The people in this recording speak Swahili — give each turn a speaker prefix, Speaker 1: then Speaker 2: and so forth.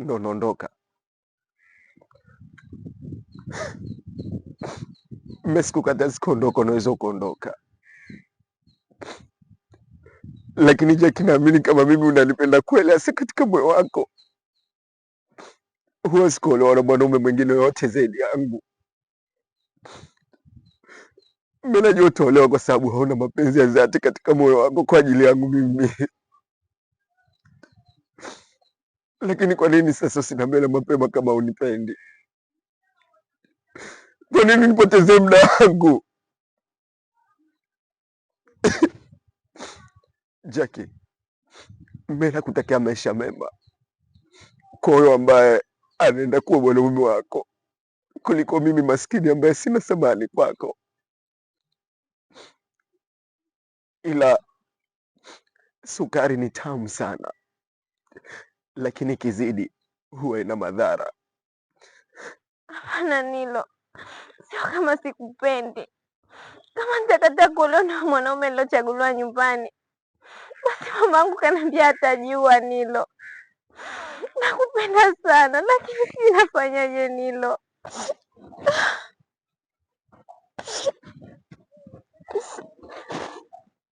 Speaker 1: ndo naondoka. Mimi sikukata sikuondoka, unaweza ukaondoka, lakini Jackie, naamini kama mimi unanipenda kweli hasa katika moyo wako, huwezi kuolewa na mwanaume mwingine yoyote zaidi yangu. Mimi najua utaolewa kwa sababu hauna mapenzi ya dhati katika moyo wako kwa ajili yangu mimi. Lakini kwa nini sasa usiniambie mapema kama unipendi? Kwa nini nipoteze muda wangu? Jackie, mimi nakutakia maisha mema kwa huyo ambaye anaenda kuwa mwanaume wako kuliko mimi maskini ambaye sina thamani kwako. Ila sukari ni tamu sana, lakini kizidi huwa ina madhara.
Speaker 2: Hapana Nilo, sio kama sikupendi. Kama nitakataa kuolewa na mwanaume nilochaguliwa nyumbani, basi mamangu kaniambia atajua. Nilo, nakupenda sana, lakini sijui nafanyaje Nilo.